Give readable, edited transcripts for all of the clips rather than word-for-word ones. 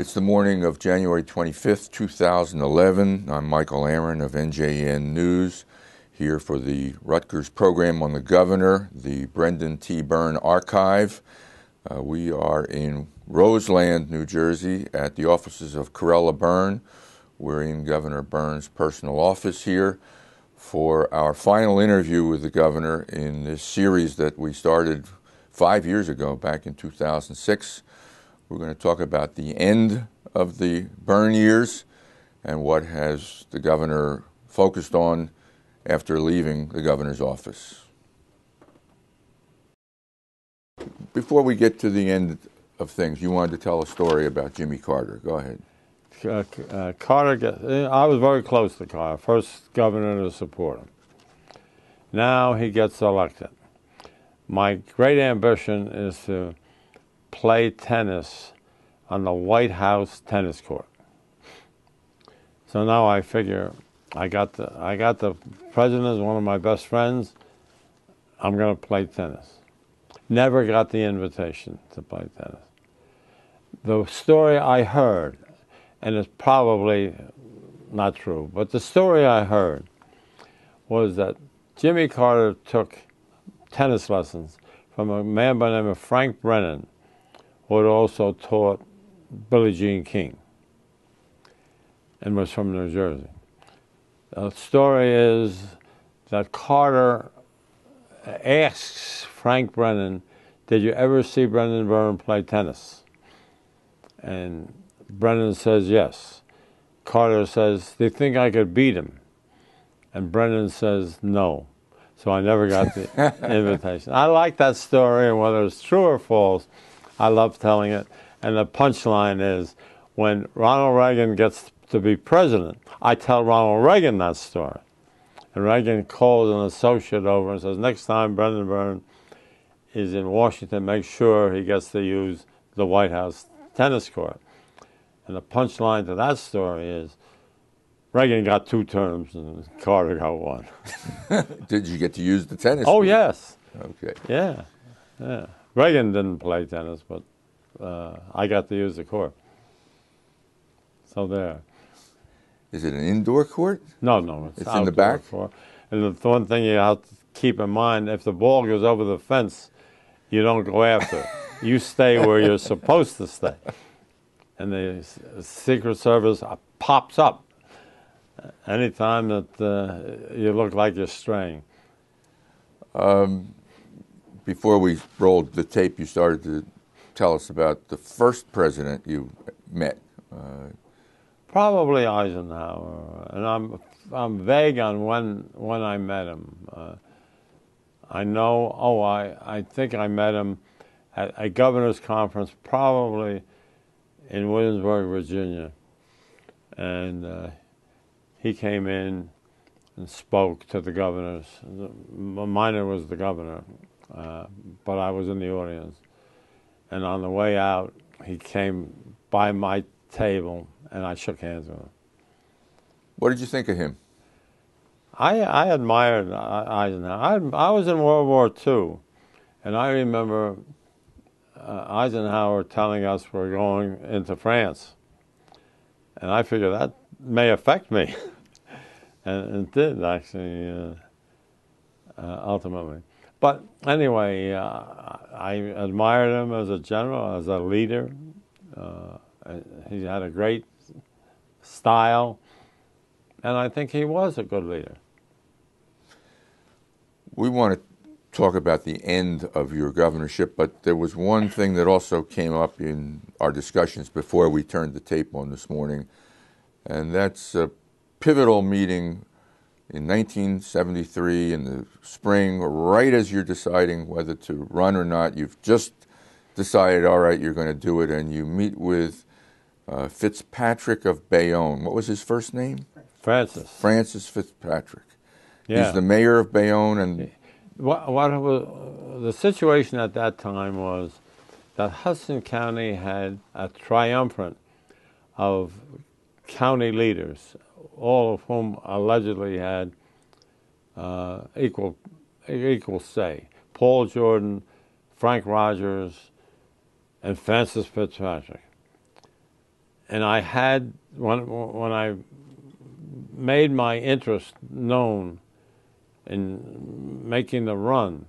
It's the morning of January 25th, 2011. I'm Michael Aron of NJN News, here for the Rutgers program on the governor, the Brendan T. Byrne Archive. We are in Roseland, New Jersey, at the offices of Carella Byrne. We're in Governor Byrne's personal office here for our final interview with the governor in this series that we started 5 years ago, back in 2006. We're going to talk about the end of the Byrne years and what has the governor focused on after leaving the governor's office. Before we get to the end of things, you wanted to tell a story about Jimmy Carter. Go ahead. I was very close to Carter, first governor to support him. Now he gets elected. My great ambition is to play tennis on the White House tennis court. So now I figure I got the president as one of my best friends. I'm going to play tennis. Never got the invitation to play tennis. The story I heard, and it's probably not true, but the story I heard was that Jimmy Carter took tennis lessons from a man by the name of Frank Brennan, who had also taught Billie Jean King and was from New Jersey. The story is that Carter asks Frank Brennan, "Did you ever see Brendan Byrne play tennis?" And Brennan says yes. Carter says, "Do you think I could beat him?" And Brennan says no. So I never got the invitation. I like that story, and whether it's true or false, I love telling it. And the punchline is, when Ronald Reagan gets to be president, I tell Ronald Reagan that story. And Reagan calls an associate over and says, "Next time Brendan Byrne is in Washington, make sure he gets to use the White House tennis court." And the punchline to that story is, Reagan got 2 terms and Carter got 1. Did you get to use the tennis? Oh, yes. Okay. Yeah. Reagan didn't play tennis, but I got to use the court. So there. Is it an indoor court? No, it's in the back? Court. And the one thing you have to keep in mind, if the ball goes over the fence, you don't go after it. You stay where you're supposed to stay. And the Secret Service pops up anytime that you look like you're straying. Before we rolled the tape, you started to tell us about the first president you met. Probably Eisenhower, and I'm vague on when I met him. I know. I think I met him at a governor's conference, probably in Williamsburg, Virginia, and he came in and spoke to the governors. Minor was the governor, but I was in the audience. And on the way out, he came by my table, and I shook hands with him. What did you think of him? I admired Eisenhower. I was in World War II, and I remember Eisenhower telling us we're going into France. And I figured that may affect me. And it did, actually, ultimately. But anyway, I admired him as a general, as a leader. He had a great style, and I think he was a good leader. We want to talk about the end of your governorship, but there was one thing that also came up in our discussions before we turned the tape on this morning, and that's a pivotal meeting in 1973 in the spring, right as you're deciding whether to run or not. You've just decided, all right, you're going to do it, and you meet with Fitzpatrick of Bayonne. What was his first name? Francis Fitzpatrick. Yeah. He's the mayor of Bayonne. And the situation at that time was that Hudson County had a triumvirate of county leaders, all of whom allegedly had equal say. Paul Jordan, Frank Rogers, and Francis Fitzpatrick. And I had, when I made my interest known in making the run,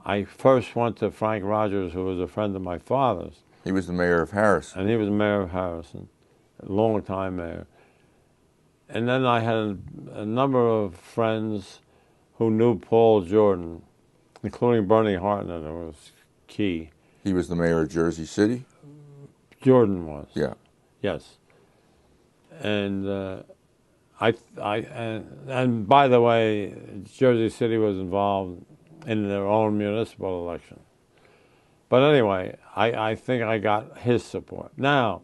I first went to Frank Rogers, who was a friend of my father's. He was the mayor of Harrison. And he was mayor of Harrison, a long-time mayor. And then I had a number of friends who knew Paul Jordan, including Bernie Hartnett, who was key. He was the mayor of Jersey City? Jordan was. Yeah. Yes. And and by the way, Jersey City was involved in their own municipal election. But anyway, I think I got his support. Now,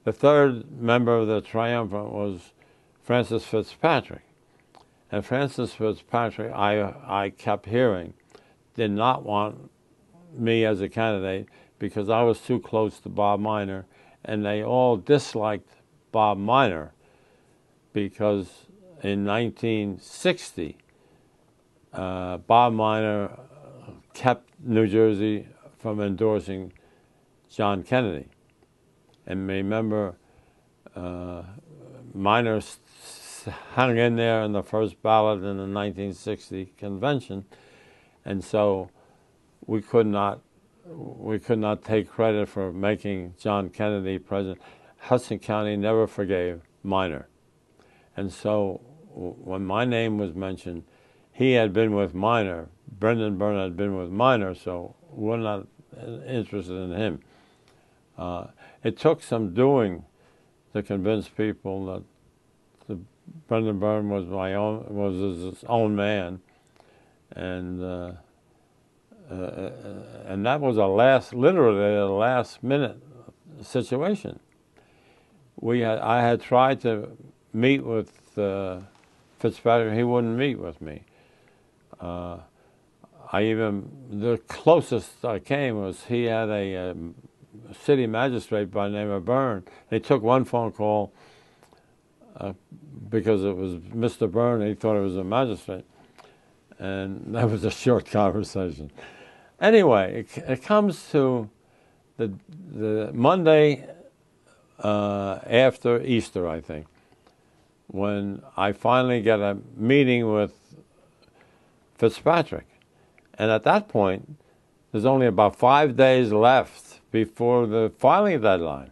the third member of the triumvirate was Francis Fitzpatrick. And Francis Fitzpatrick, I kept hearing, did not want me as a candidate because I was too close to Bob Miner, and they all disliked Bob Miner because in 1960, Bob Miner kept New Jersey from endorsing John Kennedy. And remember, Miner hung in there in the first ballot in the 1960 convention, and so we could not take credit for making John Kennedy president. Hudson County never forgave Miner, and so when my name was mentioned, he had been with Miner. Brendan Byrne had been with Miner, so we're not interested in him. It took some doing to convince people that Brendan Byrne was his own man, and that was literally a last minute situation. I had tried to meet with Fitzpatrick. He wouldn't meet with me. The closest I came was he had a city magistrate by the name of Byrne. They took one phone call because it was Mr. Byrne. He thought it was a magistrate, and that was a short conversation. Anyway, it comes to the Monday after Easter, I think, when I finally get a meeting with Fitzpatrick. And at that point, there's only about 5 days left before the filing deadline.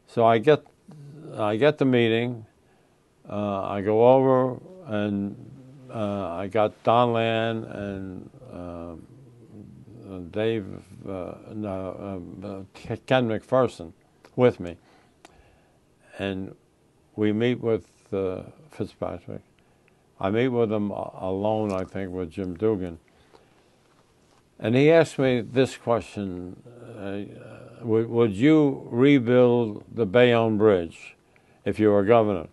So I get the meeting. I go over, and I got Don Land and Ken McPherson with me, and we meet with Fitzpatrick. I meet with him alone, I think, with Jim Dugan. And he asked me this question, would you rebuild the Bayonne Bridge if you were governor?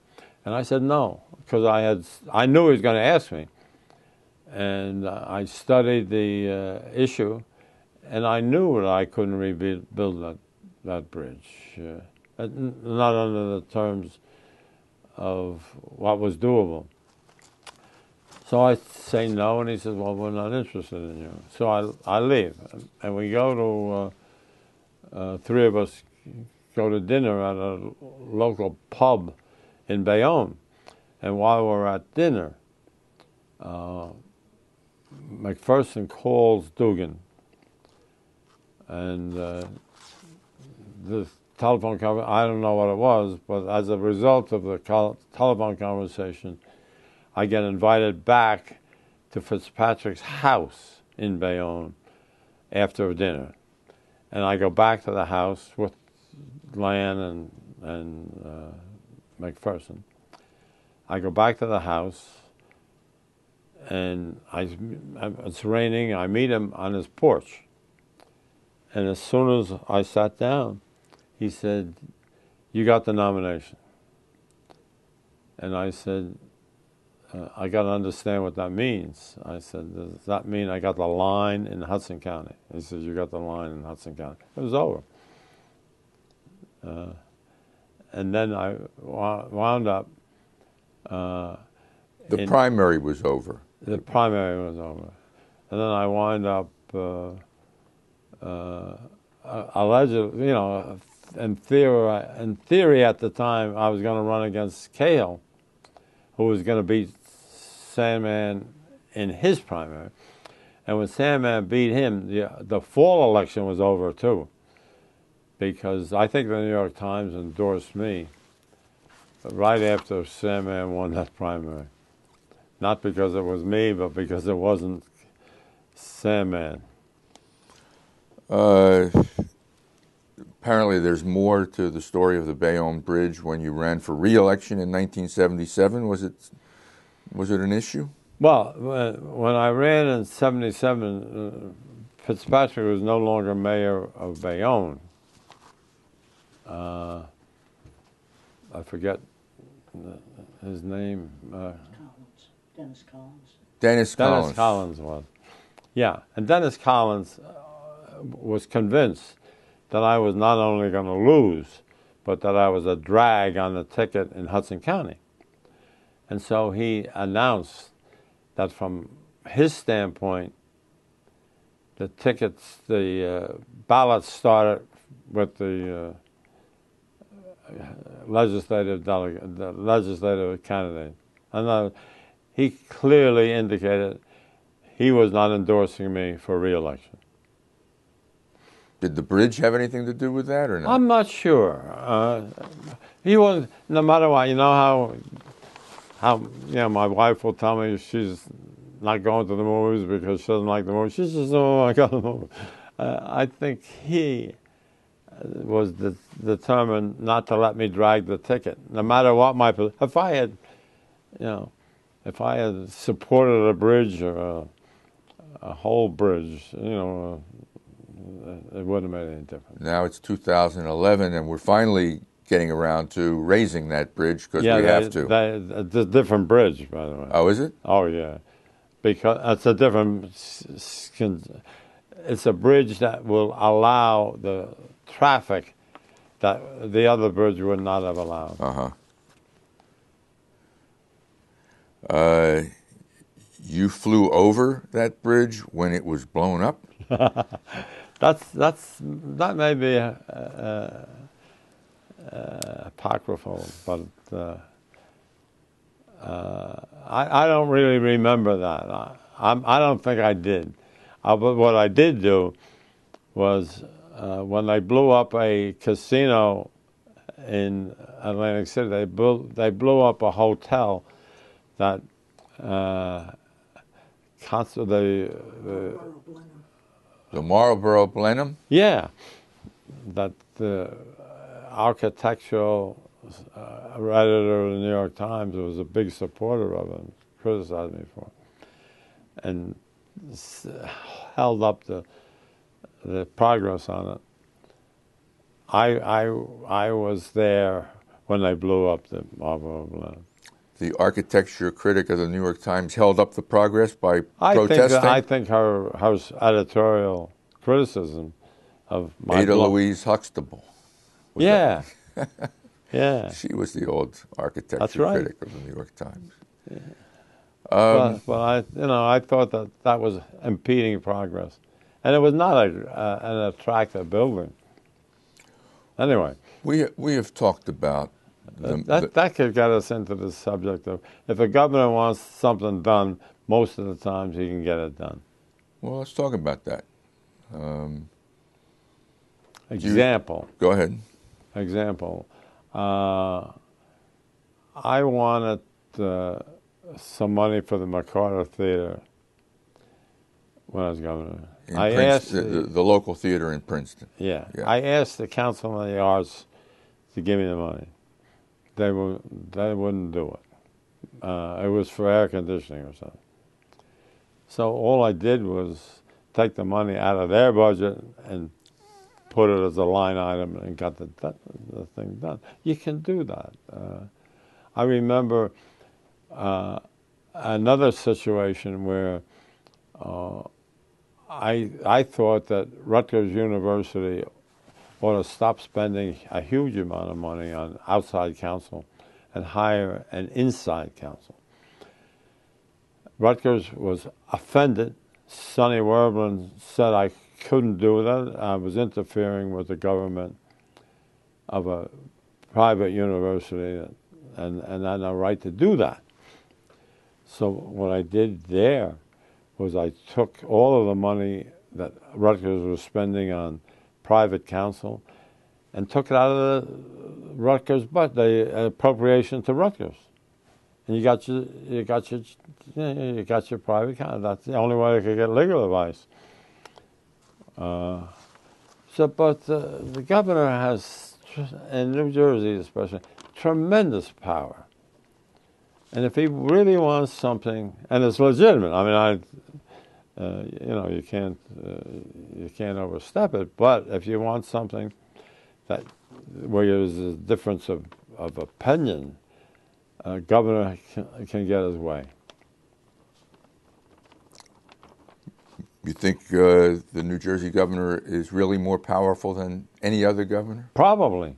And I said no, because I knew he was going to ask me. And I studied the issue, and I knew that I couldn't rebuild that bridge, not under the terms of what was doable. So I say no, and he says, well, we're not interested in you. So I leave, and we go to, three of us go to dinner at a local pub in Bayonne. And while we're at dinner, McPherson calls Dugan, and the telephone conversation, I don't know what it was, but as a result of the telephone conversation, I get invited back to Fitzpatrick's house in Bayonne after dinner. And I go back to the house with Land and McPherson. I go back to the house, and it's raining. I meet him on his porch. And as soon as I sat down, he said, you got the nomination. And I said, I got to understand what that means. I said, does that mean I got the line in Hudson County? He said, you got the line in Hudson County. It was over. And then I wound up. The primary was over. The primary was over. And then I wound up allegedly, in theory at the time, I was going to run against Cahill, who was going to beat Sandman in his primary. And when Sandman beat him, the fall election was over too, because I think the New York Times endorsed me right after Sandman won that primary. Not because it was me, but because it wasn't Sandman. Apparently there's more to the story of the Bayonne Bridge when you ran for re-election in 1977. Was it an issue? Well, when I ran in 77, Fitzpatrick was no longer mayor of Bayonne. I forget his name. Dennis Dennis Collins was. Yeah, and Dennis Collins was convinced that I was not only going to lose, but that I was a drag on the ticket in Hudson County. And so he announced that from his standpoint, the ballots started with the legislative candidate. And he clearly indicated he was not endorsing me for re-election. Did the bridge have anything to do with that or not? I'm not sure. He was, no matter what, you know how my wife will tell me she's not going to the movies because she doesn't like the movies. She just doesn't want to go to the movies. I think he was determined not to let me drag the ticket, no matter what if I had supported a bridge or a whole bridge, it wouldn't have made any difference. Now it's 2011, and we're finally getting around to raising that bridge because we have to. It's a different bridge, by the way. Oh, is it? Oh, yeah. Because it's a different... It's a bridge that will allow the traffic that the other bridge would not have allowed. You flew over that bridge when it was blown up? That may be apocryphal, but I don't really remember that. I don't think I did. But what I did do was when they blew up a casino in Atlantic City, they blew up a hotel that the Marlboro plenum? Yeah, that the architectural editor of the New York Times was a big supporter of it, and criticized me for it, and held up the progress on it. I was there when they blew up the Marlboro plenum. The architecture critic of the New York Times held up the progress by protesting? I think her editorial criticism of my Ada Louise Huxtable. Yeah. Yeah. She was the old architecture critic of the New York Times. Yeah. But I thought that was impeding progress. And it was not an attractive building. Anyway. We have talked about that could get us into the subject of if a governor wants something done, most of the times he can get it done. Well, let's talk about that. Example. Go ahead. Example. I wanted some money for the MacArthur Theater when I was governor. I asked the local theater in Princeton. Yeah. I asked the Council on the Arts to give me the money. They wouldn't do it. It was for air conditioning or something. So all I did was take the money out of their budget and put it as a line item and got the thing done. You can do that. I remember another situation where I thought that Rutgers University ought to stop spending a huge amount of money on outside counsel and hire an inside counsel. Rutgers was offended. Sonny Werblin said I couldn't do that. I was interfering with the government. of a private university, and I had no right to do that. So what I did there was I took all of the money that Rutgers was spending on private counsel and took it out of the Rutgers, but the appropriation to Rutgers. And you got your private counsel. That's the only way I could get legal advice. But the governor has, in New Jersey especially, tremendous power. And if he really wants something, and it's legitimate, I mean, you can't overstep it. But if you want something where there's a difference of opinion, governor can get his way. You think the New Jersey governor is really more powerful than any other governor? Probably,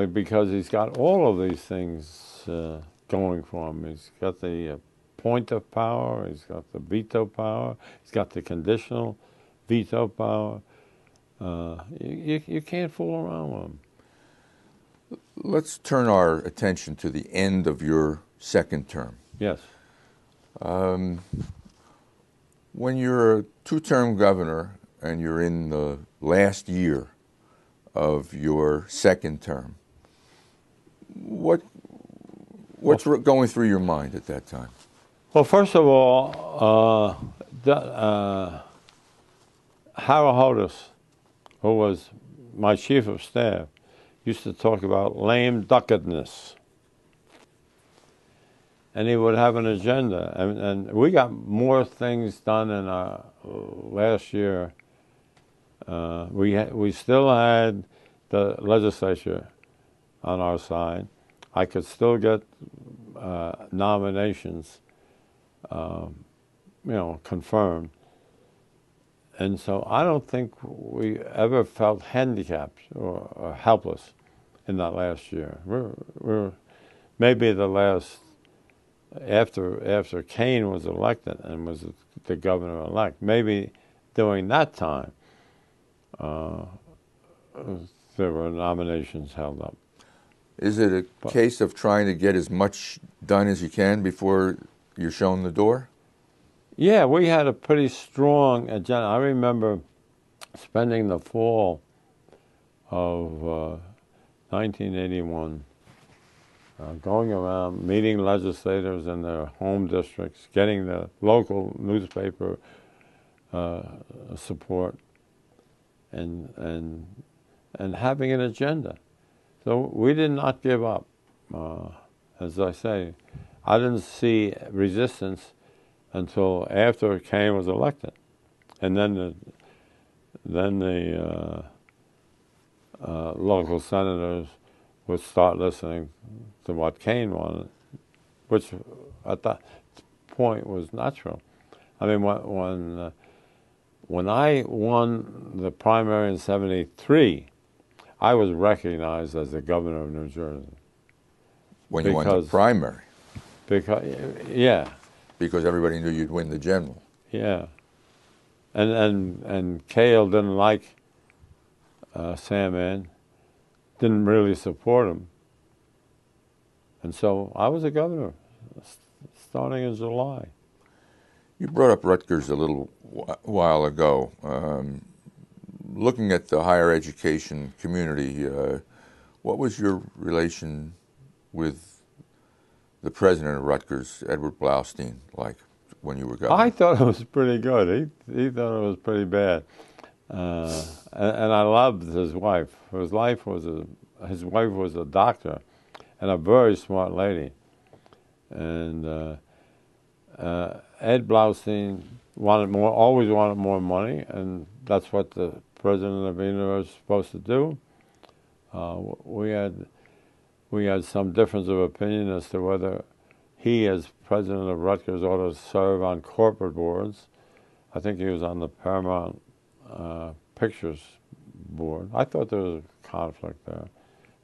because he's got all of these things going for him. He's got the point of power, he's got the veto power, he's got the conditional veto power. You can't fool around with him. Let's turn our attention to the end of your second term. Yes. When you're a two-term governor and you're in the last year of your second term, what's going through your mind at that time? Well, first of all, Harold Hodis, who was my chief of staff, used to talk about lame duckedness. And he would have an agenda. And we got more things done in our last year. We still had the legislature on our side. I could still get nominations, confirmed. And so I don't think we ever felt handicapped or helpless in that last year. We're maybe the last, after Kane was elected and was the governor-elect, maybe during that time there were nominations held up. Is it a case of trying to get as much done as you can before you're shown the door? Yeah, we had a pretty strong agenda. I remember spending the fall of 1981 going around meeting legislators in their home districts, getting the local newspaper support, and having an agenda. So we did not give up. As I say, I didn't see resistance until after Kane was elected, and then the local senators would start listening to what Kane wanted, which at that point was natural. I mean, when I won the primary in '73, I was recognized as the governor of New Jersey. When you won the primary? Yeah. Because everybody knew you'd win the general. Yeah. And Cale didn't like Sam Ann, didn't really support him. And so I was a governor starting in July. You brought up Rutgers a little while ago. Looking at the higher education community, what was your relation with the president of Rutgers, Edward Blaustein, like when you were governor? I thought it was pretty good. He thought it was pretty bad. And I loved his wife. His wife was a doctor and a very smart lady. And Ed Blaustein always wanted more money, and that's what the president of the university is supposed to do. We had some difference of opinion as to whether he, as president of Rutgers, ought to serve on corporate boards. I think he was on the Paramount Pictures board. I thought there was a conflict there,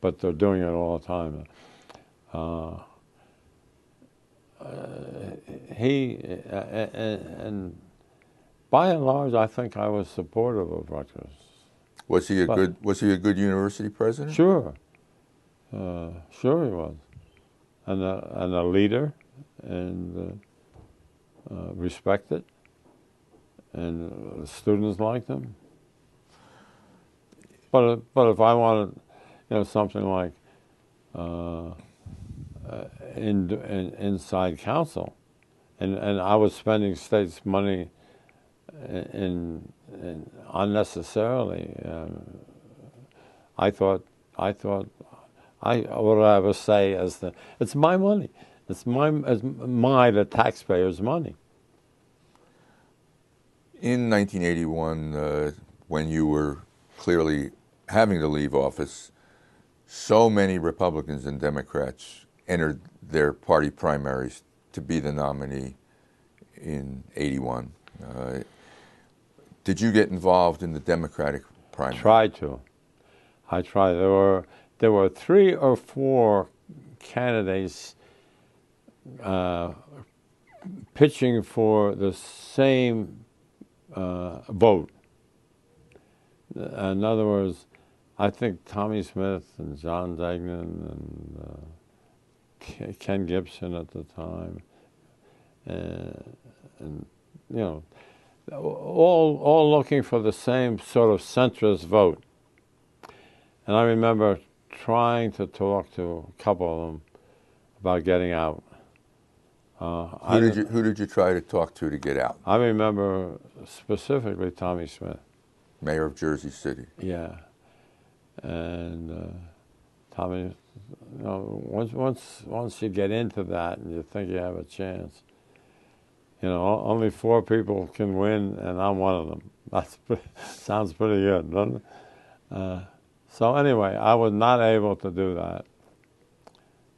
but they're doing it all the time. And by and large, I think I was supportive of Rutgers. Was he a good university president? Sure. Sure he was. And a leader, and respected, and the students liked him. But if I wanted, something like inside counsel, and I was spending state's money in unnecessarily, I thought what I would say it's my money. It's the taxpayers' money. In 1981, when you were clearly having to leave office, so many Republicans and Democrats entered their party primaries to be the nominee in 81. Did you get involved in the Democratic primary? I tried. There were 3 or 4 candidates pitching for the same vote. In other words, I think Tommy Smith and John Degnan and Ken Gibson at the time, and all looking for the same sort of centrist vote. And I remember trying to talk to a couple of them about getting out. Who did you try to talk to get out? I remember specifically Tommy Smith, mayor of Jersey City. Yeah, and Tommy, once you get into that and you think you have a chance, only 4 people can win, and I'm one of them. That sounds pretty good, doesn't it? So anyway, I was not able to do that,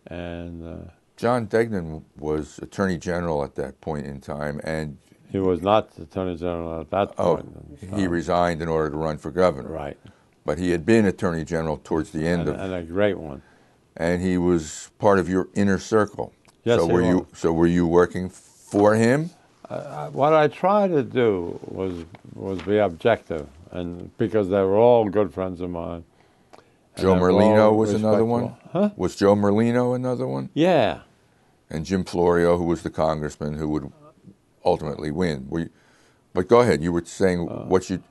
and John Degnan was Attorney General at that point in time, and he was not Attorney General at that point. He resigned in order to run for governor. Right. But he had been Attorney General towards the end and a great one. And he was part of your inner circle. Yes, so were you working for him? What I tried to do was be objective, and because they were all good friends of mine. Joe Merlino was another one? Huh? Was Joe Merlino another one? Yeah. And Jim Florio, who was the congressman who would ultimately win. But go ahead. You were saying what you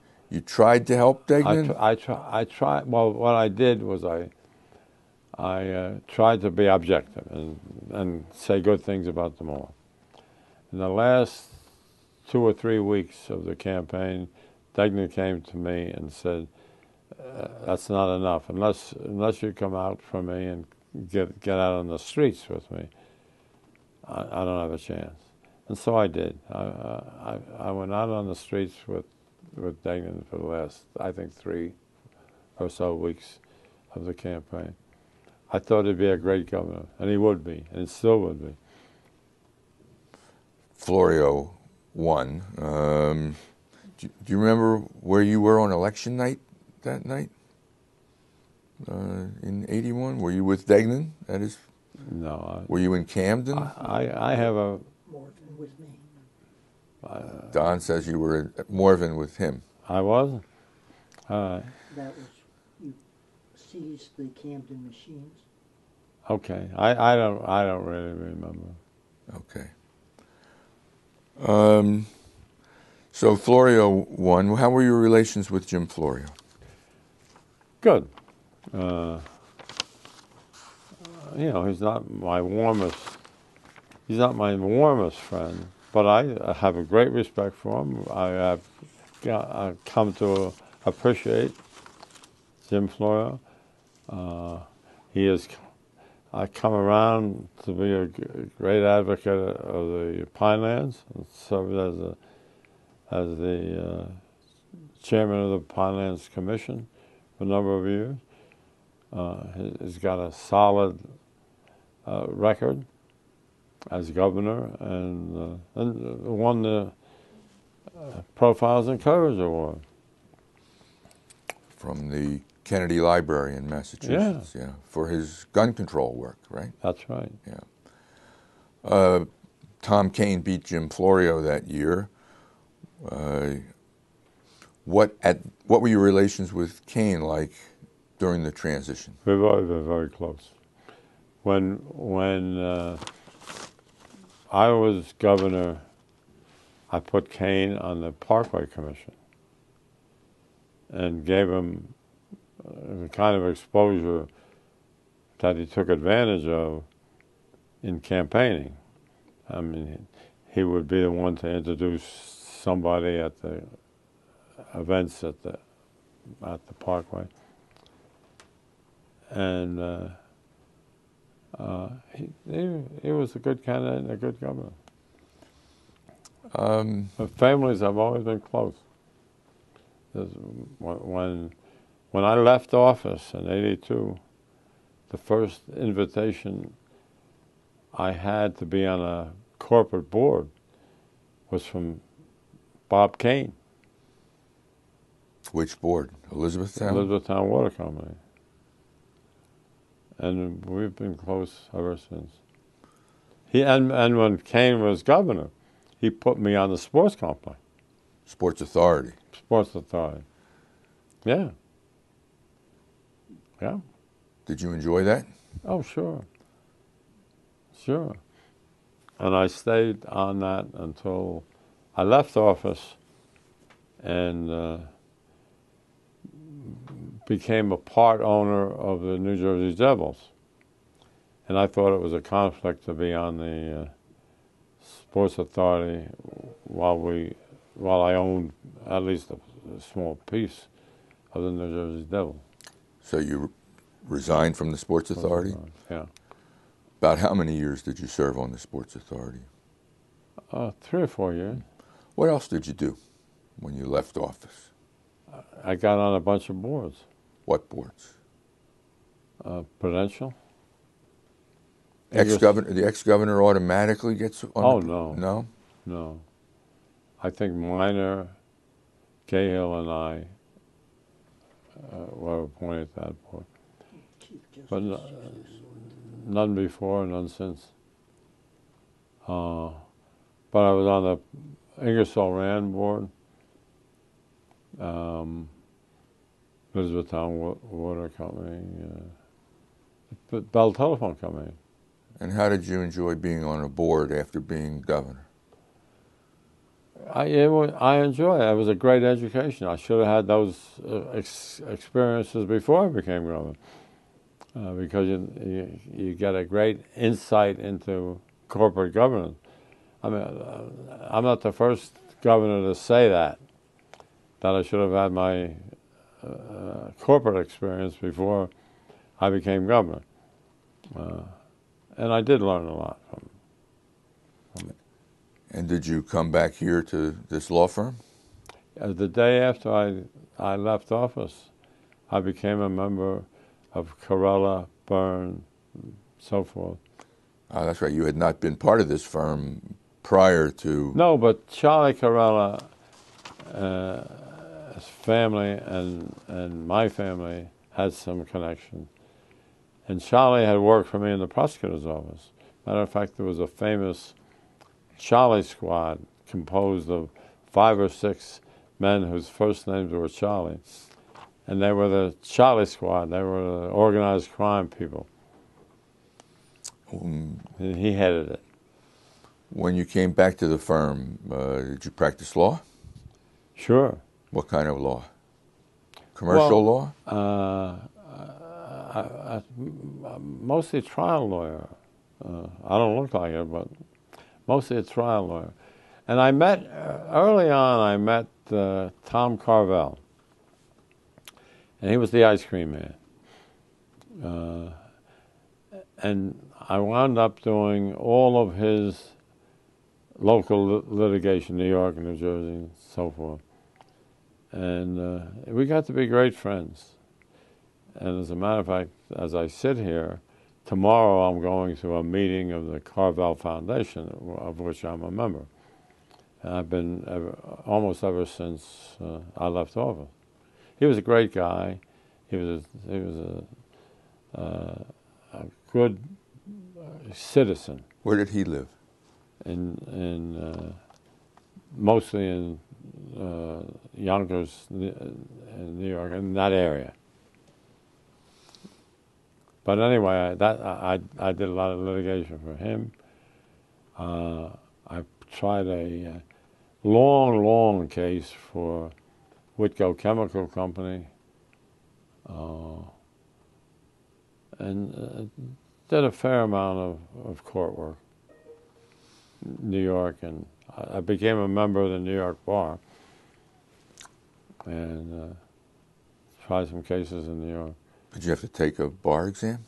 tried to help Degnan? I tried. Well, what I did was I tried to be objective and say good things about them all. In the last 2 or 3 weeks of the campaign, Degnan came to me and said, "That's not enough. Unless you come out for me and get out on the streets with me, I don't have a chance." And so I did. I went out on the streets with Degnan for the last, I think, 3 or so weeks of the campaign. I thought he'd be a great governor, and he would be, and still would be. Florio won. Do you remember where you were on election night that night? In 81? Were you with Degnan? No. Were you in Camden? I have a... Morven with me. Don says you were at Morven with him. I was? That was, you seized the Camden machines. Okay. I don't really remember. Okay. So Florio won. How were your relations with Jim Florio? Good. He's not my warmest friend, but I have a great respect for him. I have come to appreciate Jim Florio. I come around to be a great advocate of the Pinelands, and served as the chairman of the Pinelands Commission for a number of years. He's got a solid record as governor, and won the Profiles in Courage Award from the Kennedy Library in Massachusetts. Yeah, for his gun control work, right? That's right. Yeah. Tom Kane beat Jim Florio that year. What were your relations with Kane like during the transition? We've always been very close. When I was governor, I put Kane on the Parkway Commission and gave him the kind of exposure that he took advantage of in campaigning. I mean, he would be the one to introduce somebody at the events at the Parkway, and he was a good candidate and a good governor. The families have always been close. When I left office in '82, the first invitation I had to be on a corporate board was from Bob Kane. Which board? Elizabethtown? Elizabethtown Water Company. And we've been close ever since. And when Kane was governor, he put me on the sports complex. Sports Authority. Sports Authority. Yeah. Yeah. Did you enjoy that? Oh, sure. Sure. And I stayed on that until I left office and became a part owner of the New Jersey Devils. And I thought it was a conflict to be on the Sports Authority while I owned at least a small piece of the New Jersey Devils. So you resigned from the Sports Authority? Yeah. About how many years did you serve on the Sports Authority? 3 or 4 years. What else did you do when you left office? I got on a bunch of boards. What boards? Prudential. The ex-governor automatically gets on? Oh, no. No? No. I think Minor, Cahill, and I were appointed to that board. But none before, none since. But I was on the Ingersoll Rand board, Elizabethtown Water Company, Bell Telephone Company. And how did you enjoy being on a board after being governor? I enjoy it. It was a great education. I should have had those experiences before I became governor, because you get a great insight into corporate governance. I mean, I'm not the first governor to say that I should have had my corporate experience before I became governor. And I did learn a lot from it. And did you come back here to this law firm? The day after I left office, I became a member of Carella, Byrne, and so forth. That's right. You had not been part of this firm prior to... No, but Charlie Carella, his family and my family had some connection. And Charlie had worked for me in the prosecutor's office. Matter of fact, there was a famous Charlie squad composed of 5 or 6 men whose first names were Charlie. And they were the Charlie squad. They were the organized crime people. And he headed it. When you came back to the firm, did you practice law? Sure. What kind of law? Commercial law? Mostly trial lawyer. I don't look like it, but mostly a trial lawyer. And I met, early on, I met Tom Carvel. And he was the ice cream man. And I wound up doing all of his local litigation, New York, New Jersey, and so forth. And we got to be great friends. And as a matter of fact, as I sit here, tomorrow I'm going to a meeting of the Carvel Foundation, of which I'm a member. And I've been almost ever since I left office. He was a great guy. He was a good citizen. Where did he live? Mostly in Yonkers, New York, in that area. But anyway, I did a lot of litigation for him. I tried a long case for Whitco Chemical Company, and did a fair amount of court work in New York, and I became a member of the New York bar, and tried some cases in New York. Did you have to take a bar exam?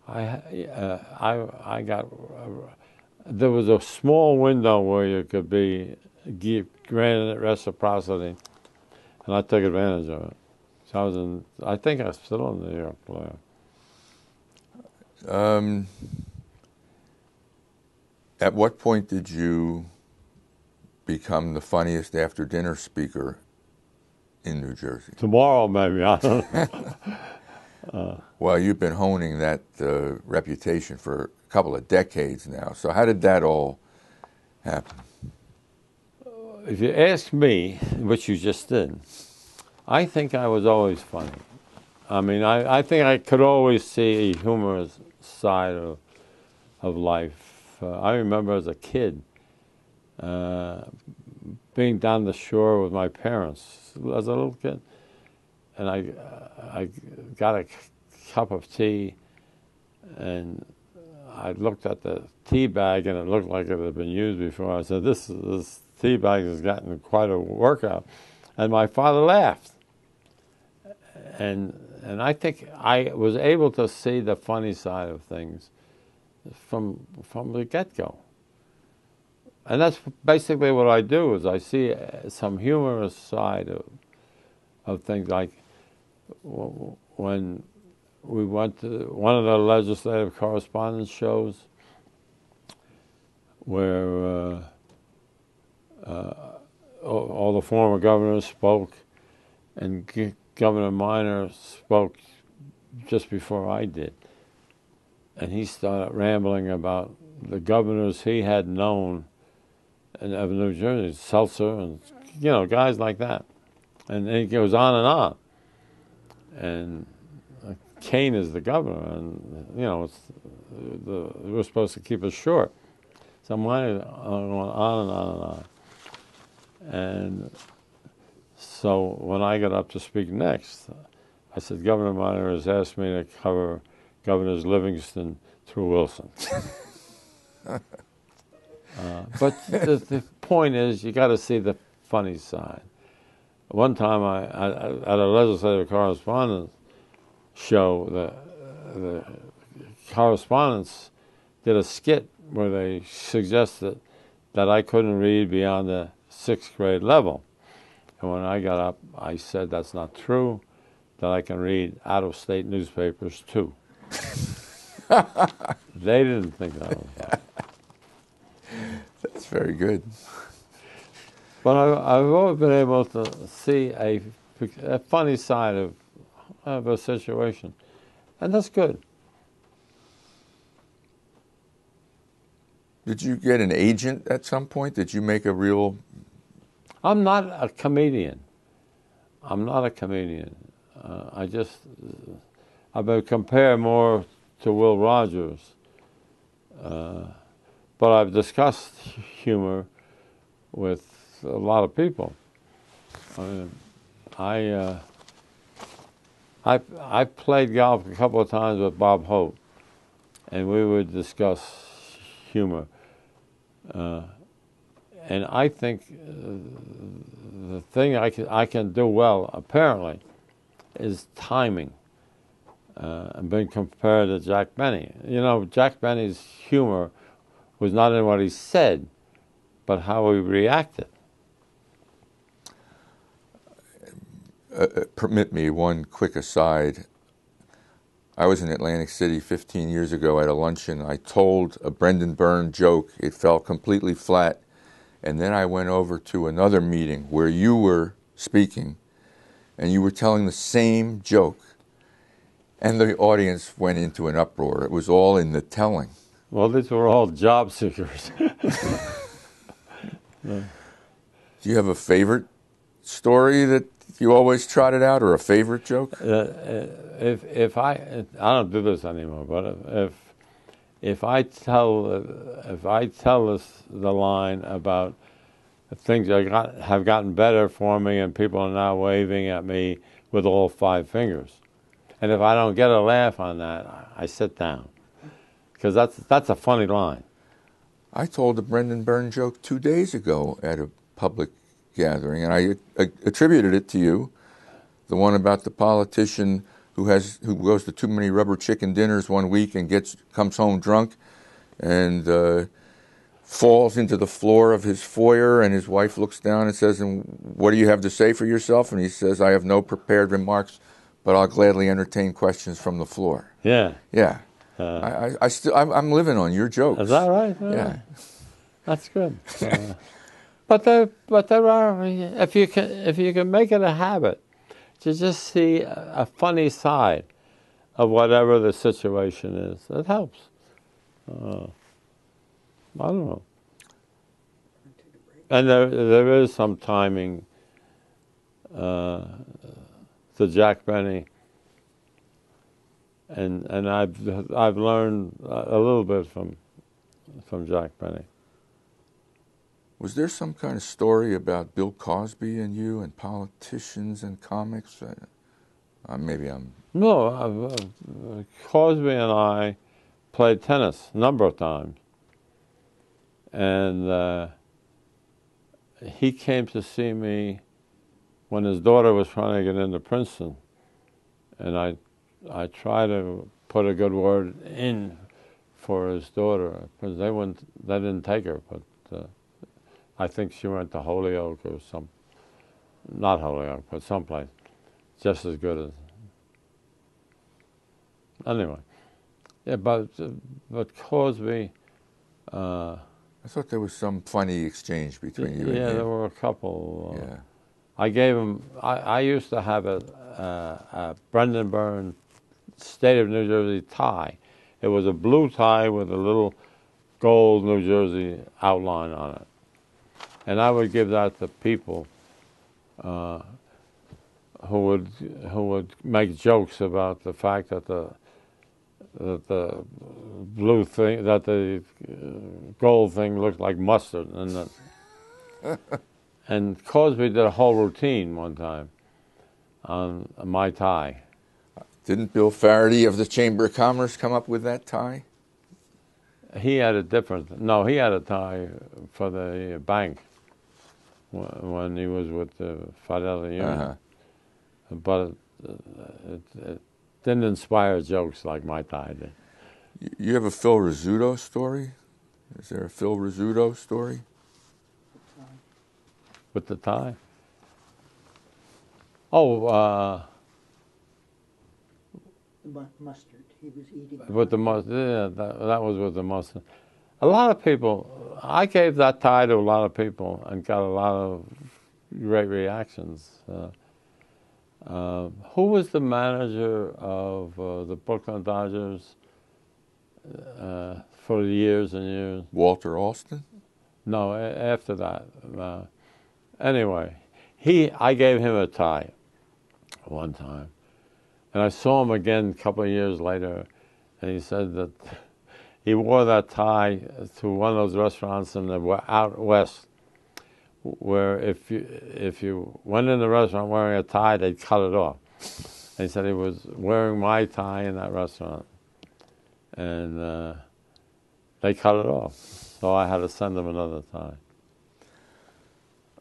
I got. There was a small window where you could be granted reciprocity, and I took advantage of it. So I was in. I think I'm still in the New York lawyer. At what point did you become the funniest after dinner speaker in New Jersey? Tomorrow, maybe. I don't know. Well, you've been honing that reputation for a couple of decades now. So how did that all happen? If you ask me, which you just did, I think I was always funny. I mean, I think I could always see a humorous side of life. I remember as a kid being down the shore with my parents as a little kid, and I got a cup of tea, and I looked at the tea bag, and it looked like it had been used before. I said, this tea bag has gotten quite a workout. And my father laughed. And I think I was able to see the funny side of things from the get-go. And that's basically what I do, is I see some humorous side of things. Like when we went to one of the legislative correspondence shows where all the former governors spoke, and Governor Minor spoke just before I did. And he started rambling about the governors he had known of New Jersey, Seltzer, and guys like that. And it goes on and on. And Kane is the governor, and we're supposed to keep it short. So mine going on and on and on. And so when I got up to speak next, I said, Governor Minor has asked me to cover Governors Livingston through Wilson. But the point is, you got to see the funny side. One time, I at a legislative correspondence show, the correspondents did a skit where they suggested that I couldn't read beyond the 6th grade level. And when I got up, I said that's not true, that I can read out-of-state newspapers too. They didn't think that was funny. That's very good. But I've always been able to see a funny side of a situation, and that's good. Did you get an agent at some point? Did you make a real... I'm not a comedian. I've been compared more to Will Rogers. But I've discussed humor with a lot of people. I played golf a couple of times with Bob Hope, and we would discuss humor. And I think the thing I can do well, apparently, is timing. I'm being compared to Jack Benny. Jack Benny's humor was not in what he said, but how he reacted. Permit me one quick aside. I was in Atlantic City 15 years ago at a luncheon. I told a Brendan Byrne joke. It fell completely flat. And then I went over to another meeting where you were speaking, and you were telling the same joke. And the audience went into an uproar. It was all in the telling. Well, these were all job seekers. Do you have a favorite story that you always trotted out, or a favorite joke? If I don't do this anymore, but if I tell the line about things that have gotten better for me, and people are now waving at me with all 5 fingers, and if I don't get a laugh on that, I sit down, because that's a funny line. I told the Byrne joke 2 days ago at a public gathering, and I attributed it to you. The one about the politician who goes to too many rubber chicken dinners one week and comes home drunk, and falls into the floor of his foyer, and his wife looks down and says, "And what do you have to say for yourself?" And he says, "I have no prepared remarks, but I'll gladly entertain questions from the floor." Yeah. Yeah. I'm living on your jokes. Is that right? Yeah. That's good. But there are, if you can make it a habit to just see a funny side of whatever the situation is, it helps. I don't know. And there is some timing to Jack Benny, and I've learned a little bit from Jack Benny. Was there some kind of story about Bill Cosby and you and politicians and comics? Maybe I'm... No, Cosby and I played tennis a number of times. And he came to see me when his daughter was trying to get into Princeton. And I tried to put a good word in for his daughter, because they didn't take her, but I think she went to Holyoke or not Holyoke, but someplace just as good as. Anyway, yeah, but Cosby. I thought there was some funny exchange between you and him. Yeah, there were a couple. Yeah. I gave him. I used to have a Brendan Byrne State of New Jersey tie. It was a blue tie with a little gold New Jersey outline on it. And I would give that to people who would make jokes about the fact that the blue thing, that the gold thing looked like mustard, and Cosby did a whole routine one time on my tie. Didn't Bill Faraday of the Chamber of Commerce come up with that tie? He had a different. No, he had a tie for the bank when he was with the Fidelity Union. But it didn't inspire jokes like my tie did. You have a Phil Rizzuto story? Is there a Phil Rizzuto story? With the tie? Oh, mustard. He was eating. With the mustard, yeah, that was with the mustard. A lot of people, I gave that tie to a lot of people and got a lot of great reactions. Who was the manager of the Brooklyn Dodgers for years and years? Walter Alston? No, after that. Anyway, I gave him a tie one time. And I saw him again a couple of years later, and he said that he wore that tie to one of those restaurants in the out west, where if you went in the restaurant wearing a tie, they'd cut it off. And he said he was wearing my tie in that restaurant, and they cut it off. So I had to send him another tie.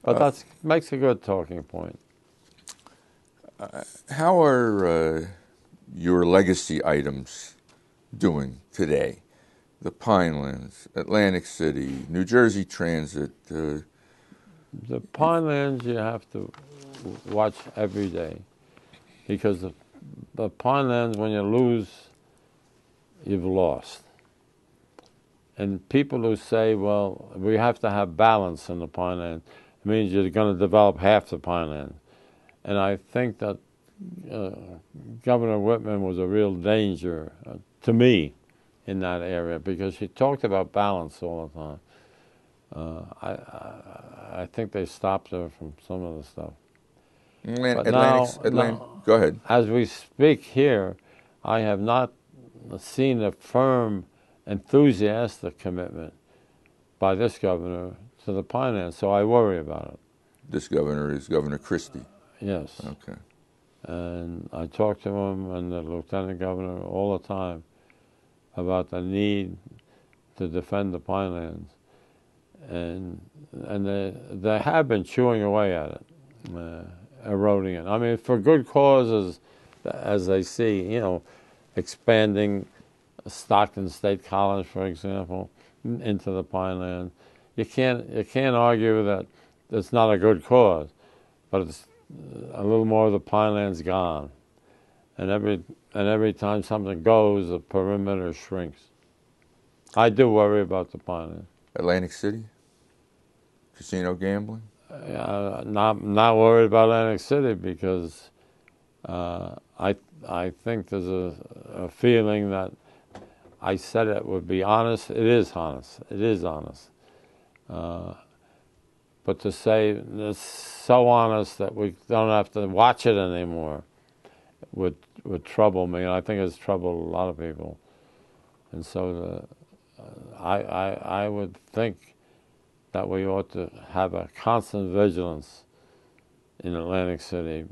But that makes a good talking point. How are your legacy items doing today? The Pinelands, Atlantic City, New Jersey Transit. The Pinelands you have to watch every day, because the Pinelands, when you lose, you've lost. And people who say, well, we have to have balance in the Pinelands, it means you're going to develop half the Pinelands. And I think that Governor Whitman was a real danger to me in that area, because she talked about balance all the time. I think they stopped her from some of the stuff. But Go ahead. as we speak here, I have not seen a firm, enthusiastic commitment by this governor to the Pinelands, so I worry about it. This governor is Governor Christie. Yes. Okay. And I talk to him and the lieutenant governor all the time about the need to defend the Pinelands, and they have been chewing away at it, eroding it. I mean, for good causes, as they see, expanding Stockton State College, for example, into the Pinelands. You can't argue that it's not a good cause, but it's a little more of the Pinelands gone, and every time something goes, the perimeter shrinks. I do worry about the Pinelands. Atlantic City? Casino gambling? Not worried about Atlantic City because I think there's a feeling that I said it would be honest. It is honest. It is honest. But to say it's so honest that we don't have to watch it anymore would trouble me, and I think it's troubled a lot of people. And so I would think that we ought to have a constant vigilance in Atlantic City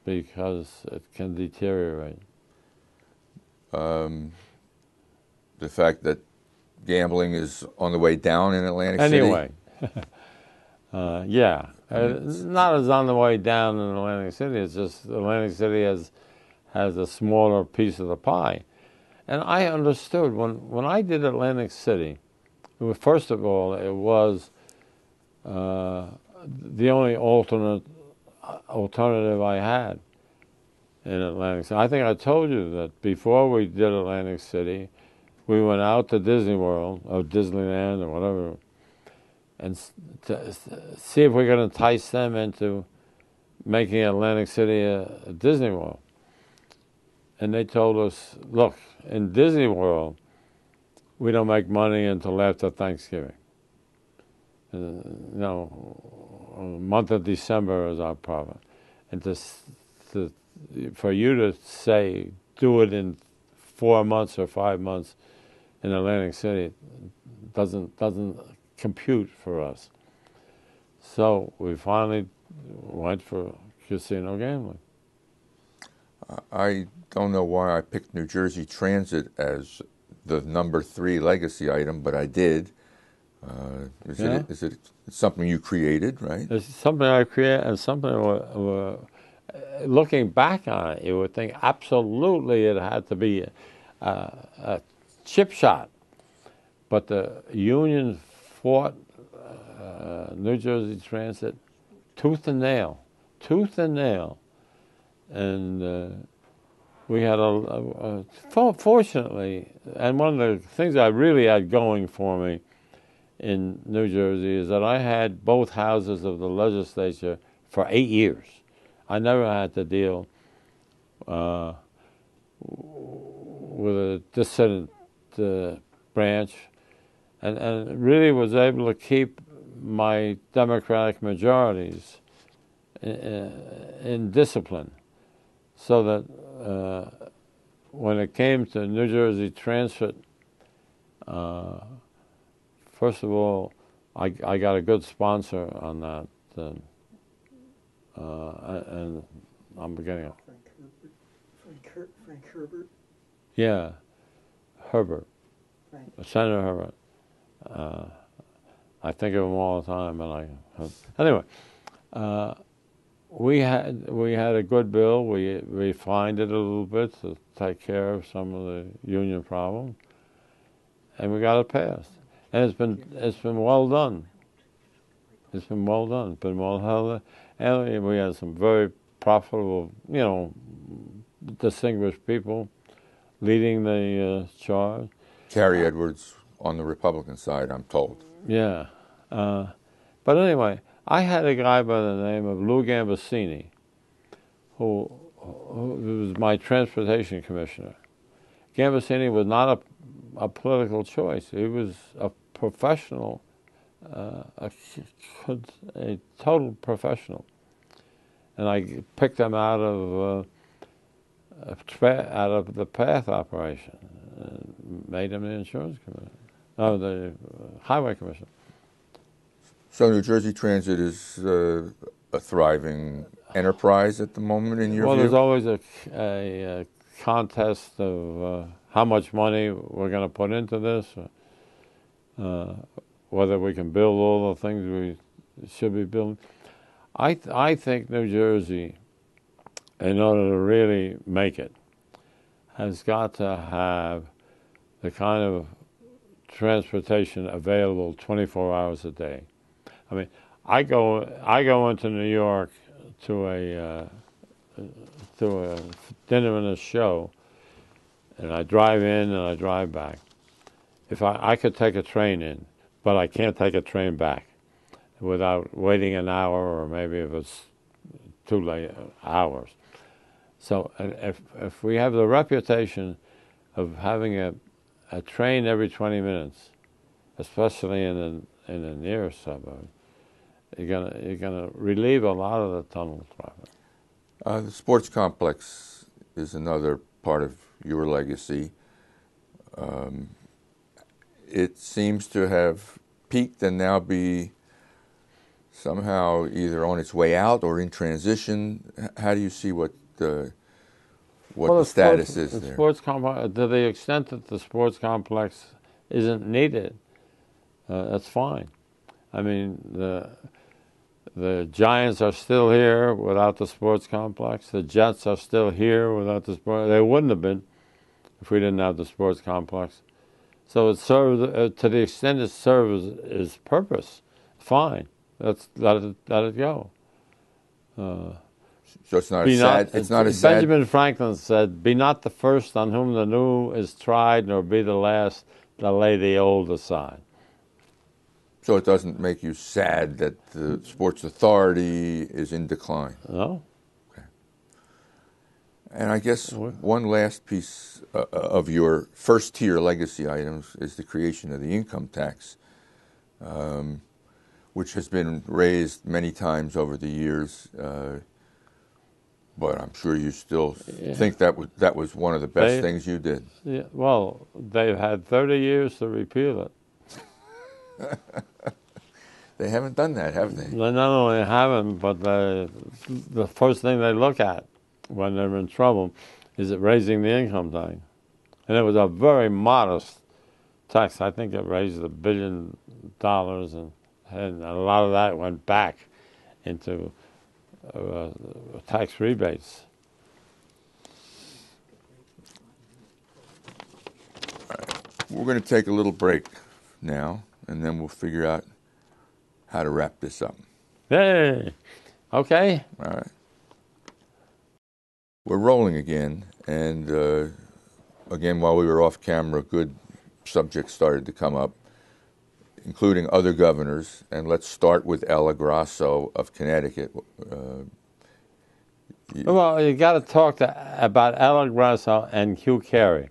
because it can deteriorate. The fact that gambling is on the way down in Atlantic City? Anyway, yeah. Not as on the way down in Atlantic City. It's just Atlantic City has a smaller piece of the pie. And I understood when I did Atlantic City, first of all, it was the only alternative I had in Atlantic City. I think I told you that before we did Atlantic City, we went out to Disney World or Disneyland or whatever, and to see if we could entice them into making Atlantic City a Disney World. And they told us, look, in Disney World, we don't make money until after Thanksgiving. A month of December is our profit. And for you to say, do it in 4 months or 5 months in Atlantic City doesn't compute for us. So we finally went for casino gambling. I don't know why I picked New Jersey Transit as the number 3 legacy item, but I did. Is it something you created, right? It's something I created, and something looking back on it, you would think absolutely it had to be a chip shot. But the Union fought New Jersey Transit tooth and nail. And we had fortunately, and one of the things I really had going for me in New Jersey is that I had both houses of the legislature for 8 years. I never had to deal with a dissident branch, and really was able to keep my Democratic majorities in discipline, so that when it came to New Jersey Transit, first of all, I got a good sponsor on that, and I'm beginning. Frank Herbert. Yeah, Herbert, Senator Herbert. I think of him all the time, anyway. We had a good bill. We refined it a little bit to take care of some of the union problem, and we got it passed. And it's been well done. It's been well done. It's been well held, and we had some very profitable, distinguished people leading the charge. Carrie Edwards on the Republican side, I'm told. Yeah, but anyway, I had a guy by the name of Lou Gambasini, who was my transportation commissioner. Gambasini was not a political choice. He was a professional, a total professional. and I picked them out of the path operation, and made them the insurance commissioner, the highway commissioner. So New Jersey Transit is a thriving enterprise at the moment, in your Well, view? there's always a contest of how much money we're going to put into this, whether we can build all the things we should be building. I think New Jersey, in order to really make it, has got to have the kind of transportation available 24 hours a day. I mean, I go into New York to a dinner and a show, and I drive in and I drive back. If I could take a train in, but I can't take a train back without waiting an hour, or maybe if it's too late, hours. So if we have the reputation of having a train every 20 minutes, especially in the near suburb, you're gonna relieve a lot of the tunnel traffic. The sports complex is another part of your legacy. It seems to have peaked and now be somehow either on its way out or in transition. How do you see what the status is there? Sports complex, to the extent that the sports complex isn't needed, that's fine. I mean, the Giants are still here without the sports complex. The Jets are still here without the sports. They wouldn't have been if we didn't have the sports complex. So it serves, to the extent it serves its purpose, fine. Let's let it go. So it's not a sad. It's not a sad. Benjamin Franklin said, "Be not the first on whom the new is tried, nor be the last to lay the old aside." So it doesn't make you sad that the Sports Authority is in decline? No. Okay. And I guess one last piece of your first-tier legacy items is the creation of the income tax, which has been raised many times over the years. But I'm sure you still think that was one of the best things you did. Yeah, well, they've had 30 years to repeal it. They haven't done that, have they? They not only haven't, but the first thing they look at when they're in trouble is it raising the income tax. And it was a very modest tax. I think it raised $1 billion, and a lot of that went back into tax rebates. All right. We're going to take a little break now, and then we'll figure out how to wrap this up. Hey, okay. All right. We're rolling again, and again, while we were off camera, good subjects started to come up, including other governors, and let's start with Ella Grasso of Connecticut. Well, you got to talk about Ella Grasso and Hugh Carey,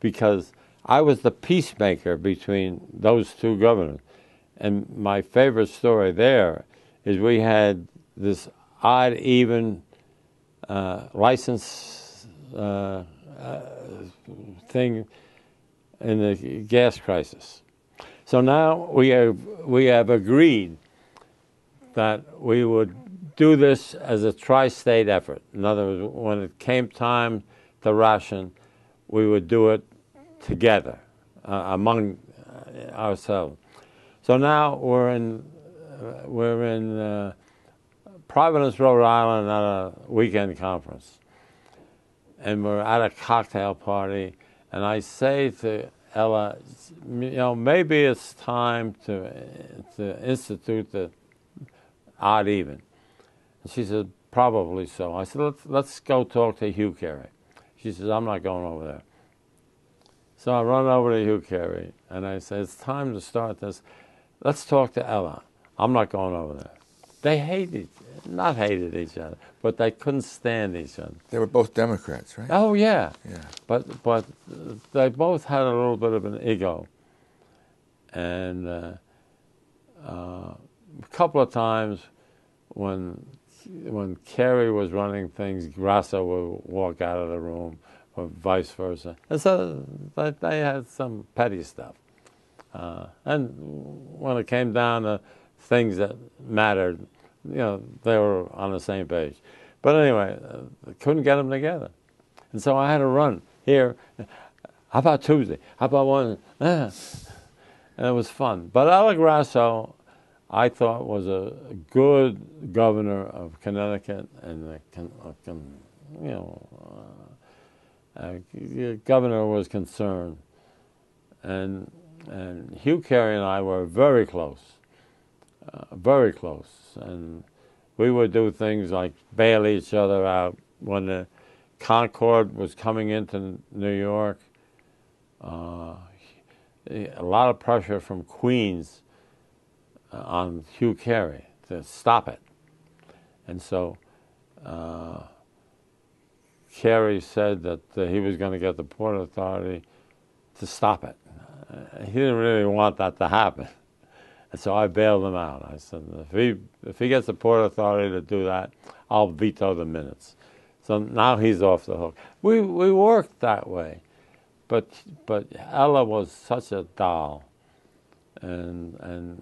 because I was the peacemaker between those two governors. And my favorite story there is we had this odd, even license thing in the gas crisis. So now we have agreed that we would do this as a tri-state effort. In other words, when it came time to ration, we would do it together among ourselves. So now we're in Providence, Rhode Island at a weekend conference, and we're at a cocktail party, and I say to Ella, maybe it's time to institute the odd even. And she said, probably so. I said, let's go talk to Hugh Carey. She says, I'm not going over there. So I run over to Hugh Carey, and I say, it's time to start this. Let's talk to Ella. I'm not going over there. They hated each other, but they couldn't stand each other. They were both Democrats, right? Oh, yeah. Yeah. But they both had a little bit of an ego. And a couple of times when when Carey was running things, Grasso would walk out of the room, or vice versa. And so they had some petty stuff. And when it came down to things that mattered, they were on the same page. But anyway, I couldn't get them together. And so I had to run here. How about Tuesday? How about one? And it was fun. But Ella Grasso, I thought, was a good governor of Connecticut, and the governor was concerned. And Hugh Carey and I were very close, and we would do things like bail each other out when the Concorde was coming into New York. A lot of pressure from Queens on Hugh Carey to stop it. And so Carey said that he was going to get the Port Authority to stop it. He didn't really want that to happen. And so I bailed him out. I said, if he gets the Port Authority to do that, I'll veto the minutes. So now he's off the hook. We worked that way. But Ella was such a doll, and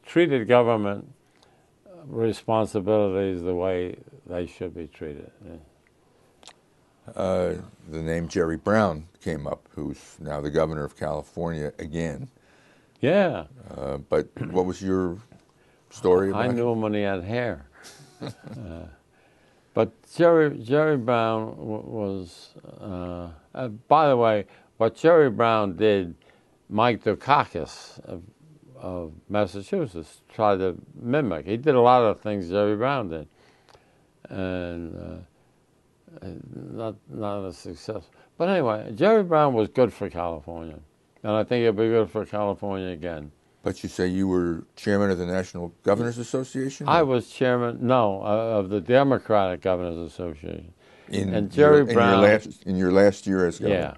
treated government responsibilities the way they should be treated. The name Jerry Brown came up, who's now the governor of California again. Yeah. But what was your story about I knew him when he had hair. But Jerry Brown was, by the way, what Jerry Brown did, Mike Dukakis of Massachusetts tried to mimic. He did a lot of things Jerry Brown did, and not a success. But anyway, Jerry Brown was good for California, and I think he'll be good for California again. But you say you were chairman of the National Governors Association? I was chairman, of the Democratic Governors Association. In Jerry your, Brown, in your last year as governor?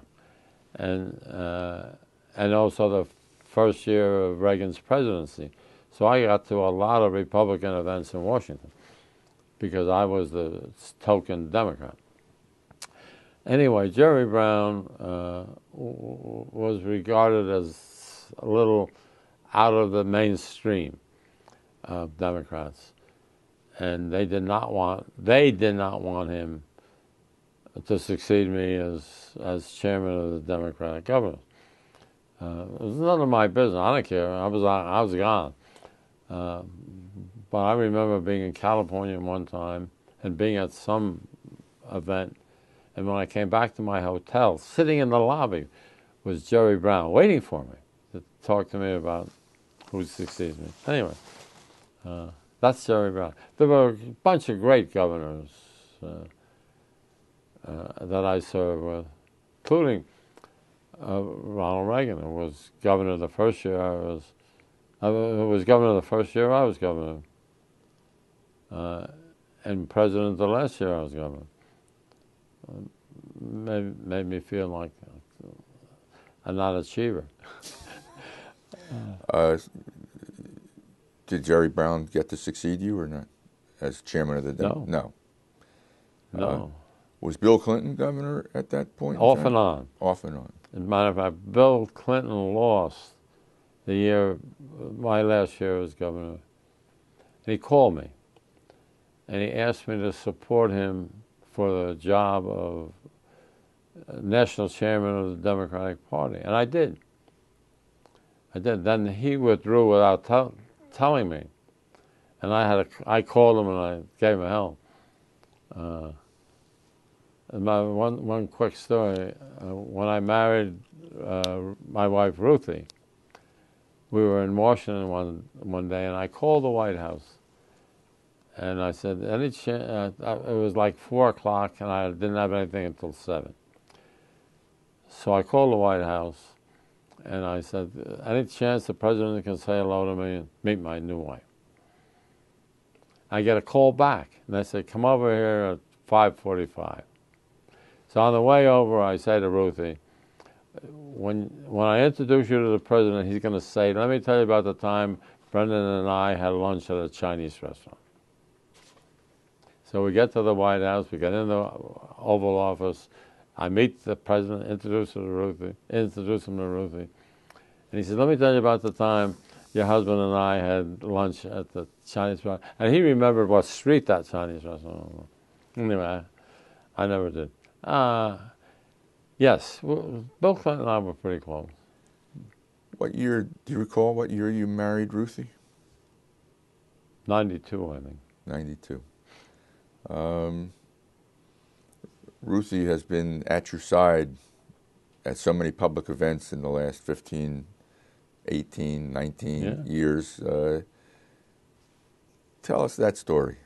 Yeah, and also the first year of Reagan's presidency. So I got to a lot of Republican events in Washington because I was the token Democrat. Anyway, Jerry Brown was regarded as a little out of the mainstream of Democrats, and they did not want him to succeed me as chairman of the Democratic governors. It was none of my business. I don't care. I was gone. But I remember being in California one time and being at some event, and when I came back to my hotel, sitting in the lobby was Jerry Brown waiting for me to talk to me about who succeeds me. Anyway, that's Jerry Brown. There were a bunch of great governors that I served with, including Ronald Reagan, who was governor the first year I was governor, and president the last year I was governor. Made me feel like a non-achiever. Did Jerry Brown get to succeed you or not as chairman of the No. Was Bill Clinton governor at that point? Off and on. Off and on. As a matter of fact, Bill Clinton lost the year, my last year as governor. And he called me, and he asked me to support him for the job of national chairman of the Democratic Party, and I did. Then he withdrew without telling me, and I called him and I gave him hell. And one quick story: when I married my wife Ruthie, we were in Washington one day, and I called the White House, and I said, "Any chance?" It was like 4 o'clock, and I didn't have anything until 7. So I called the White House, and I said, "Any chance the president can say hello to me and meet my new wife?" I get a call back, and they said, "Come over here at 5:45." So on the way over, I say to Ruthie, when I introduce you to the president, he's going to say, "Let me tell you about the time Brendan and I had lunch at a Chinese restaurant." So we get to the White House, we get in the Oval Office, I meet the president, introduce him to Ruthie. And he said, let me tell you about the time your husband and I had lunch at the Chinese restaurant. And he remembered what street that Chinese restaurant was. Anyway, I never did. Yes, Bill Clinton and I were pretty close. What year, do you recall what year you married Ruthie? 92, I think. 92. Ruthie has been at your side at so many public events in the last 15, 18, 19 years. Tell us that story.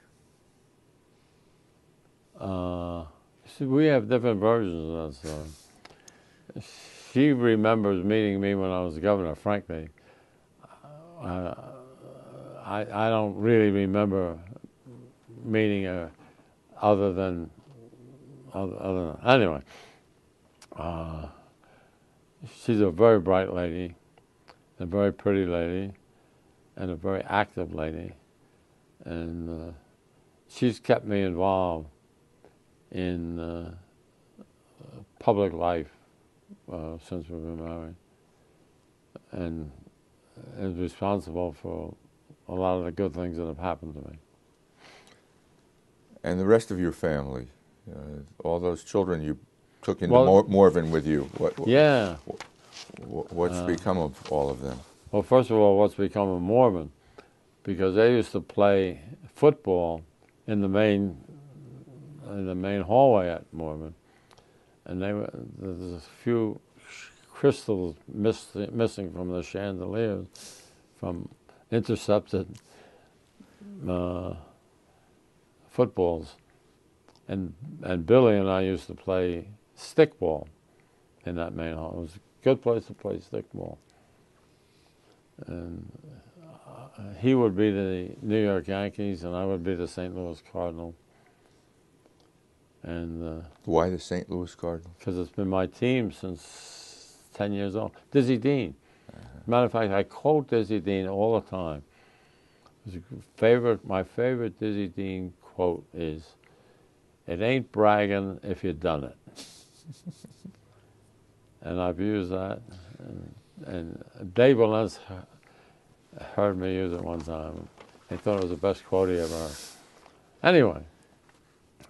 See, we have different versions of that story. She remembers meeting me when I was governor, frankly. I don't really remember meeting her other than anyway. She's a very bright lady, a very pretty lady, and a very active lady, and she's kept me involved in public life since we've been married, and is responsible for a lot of the good things that have happened to me. And the rest of your family, all those children you took into Morven with you. What's become of all of them? Well, first of all, what's become of Morven? Because they used to play football in the main hallway at Morven, and there's a few crystals missing from the chandeliers from intercepted footballs, and Billy and I used to play stickball in that main hall. It was a good place to play stickball, and he would be the New York Yankees, and I would be the St. Louis Cardinals. And why the St. Louis Cardinals? Because it's been my team since 10 years old. Dizzy Dean. Matter of fact, I quote Dizzy Dean all the time. My favorite Dizzy Dean quote is, "It ain't bragging if you done it." And I've used that. And Dave Valence heard me use it one time. He thought it was the best quote he ever heard. Anyway,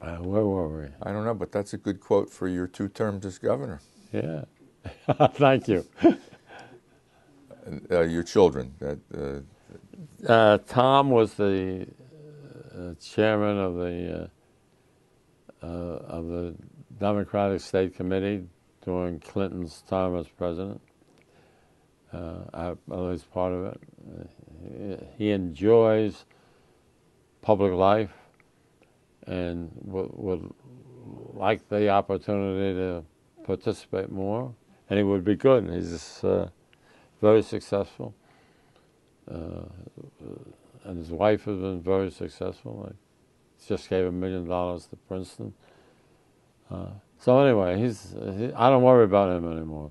where were we? I don't know, but that's a good quote for your 2 terms as governor. Yeah. Thank you. Your children. Tom was the chairman of the Democratic State Committee during Clinton's term as president. At least part of it. He enjoys public life and would like the opportunity to participate more, and he would be good. He's very successful, and his wife has been very successful. I just gave $1 million to Princeton. So anyway, I don't worry about him anymore.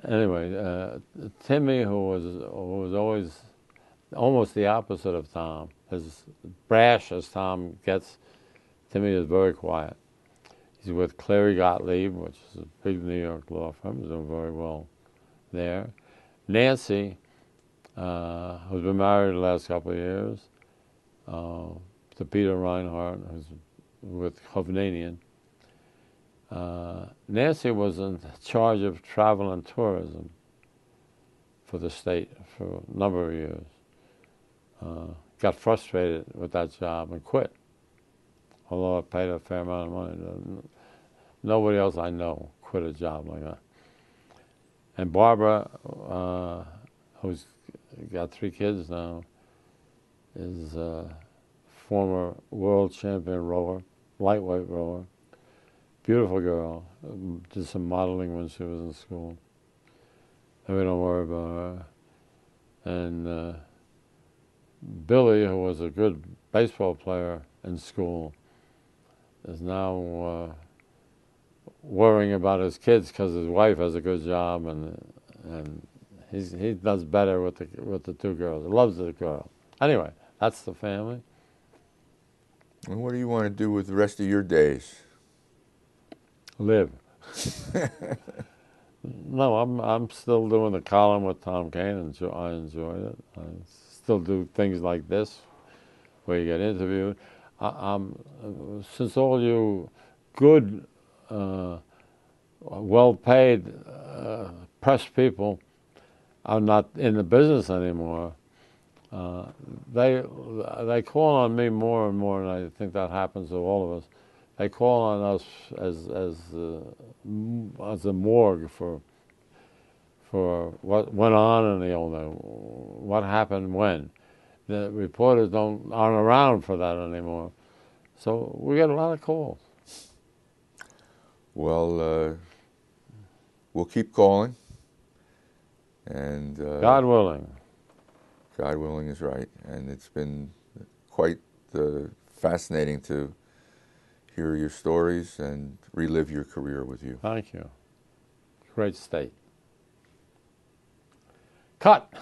Anyway, Timmy, who was always almost the opposite of Tom, as brash as Tom gets, Timmy is very quiet. He's with Clary Gottlieb, which is a big New York law firm. He's doing very well there. Nancy, who's been married the last couple of years, to Peter Reinhardt, who's with Hovnanian. Nancy was in charge of travel and tourism for the state for a number of years. Got frustrated with that job and quit, although it paid a fair amount of money. Nobody else I know quit a job like that. And Barbara, who's got 3 kids now, is a former world champion rower, lightweight rower. Beautiful girl. Did some modeling when she was in school. And we don't worry about her. And Billy, who was a good baseball player in school, is now worrying about his kids because his wife has a good job, and he does better with the 2 girls. He loves the girl. Anyway, that's the family. And what do you want to do with the rest of your days? Live. No, I'm still doing the column with Tom Kane. I enjoy it. I still do things like this, where you get interviewed. Since all you good, well-paid press people are not in the business anymore, they call on me more and more, and I think that happens to all of us. They call on us as a morgue for what went on in the old days, what happened when. The reporters aren't around for that anymore, so we get a lot of calls. Well, we'll keep calling, and God willing. God willing is right, and it's been quite fascinating to hear your stories and relive your career with you. Thank you. Great state. Cut.